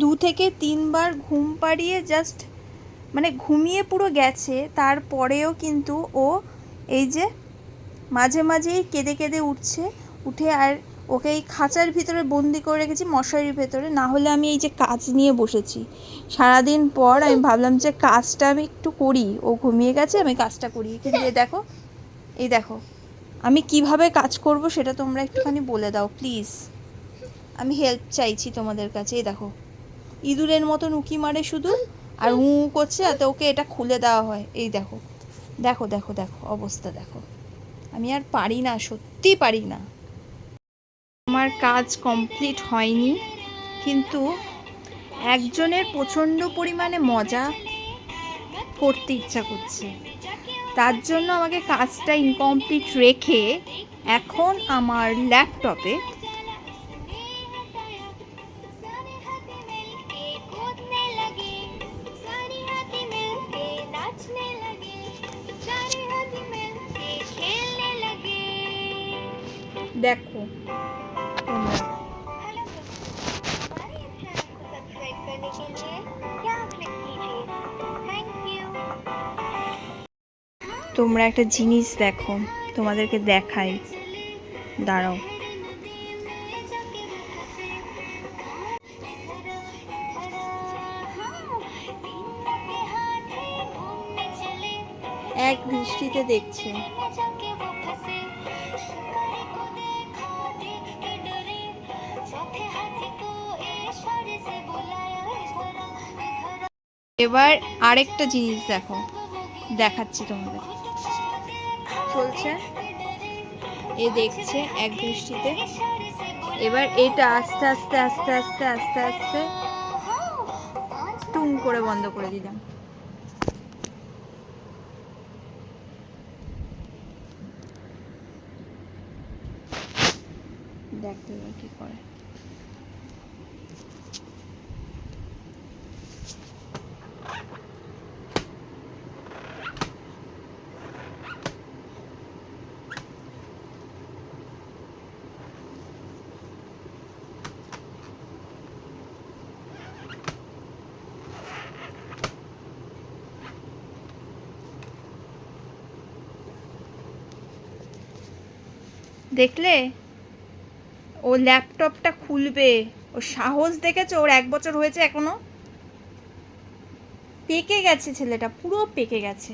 2 থেকে 3 বার ঘুম পাড়িয়ে জাস্ট মানে ঘুমিয়ে পুরো গেছে, তারপরেও কিন্তু ও এই যে মাঝে মাঝেই কেঁদে কেঁদে উঠছে, উঠে আর ওকে এই খাঁচার ভিতরে বন্দি করে রেখেছি, মশারির ভেতরে। না হলে আমি এই যে কাজ নিয়ে বসেছি সারাদিন পর, আমি ভাবলাম যে কাজটা আমি একটু করি, ও ঘুমিয়ে গেছে আমি কাজটা করি। কিন্তু দেখো, এই দেখো আমি কিভাবে কাজ করব সেটা তোমরা একটুখানি বলে দাও প্লিজ, আমি হেল্প চাইছি তোমাদের কাছে। এই দেখো ইঁদুরের মতন উঁকি মারে শুধু, আর করছে, যাতে ওকে এটা খুলে দেওয়া হয়। এই দেখো দেখো দেখো দেখো অবস্থা দেখো, আমি আর পারি না, সত্যি পারি না। আমার কাজ কমপ্লিট হয়নি, কিন্তু একজনের প্রচণ্ড পরিমাণে মজা করতে ইচ্ছা করছে, তার জন্য আমাকে কাজটা ইনকমপ্লিট রেখে এখন আমার ল্যাপটপে দেখো তোমরা একটা জিনিস দেখো, তোমাদেরকে দেখাই, দাঁড়াও। এক দৃষ্টিতে দেখছে। এবার আরেকটা জিনিস দেখো, দেখাচ্ছি তোমাদের। চলছে, এ দেখছে এক দৃষ্টিতে, এবার এটা আস্তে আস্তে আস্তে আস্তে আস্তে আস্তে টুং করে বন্ধ করে দিলাম। দেখতে এবার কি করে। দেখলে, ও ল্যাপটপটা খুলবে, ও সাহস দেখেছো? ওর 1 বছর হয়েছে এখনো, পেকে গেছে ছেলেটা, পুরো পেকে গেছে।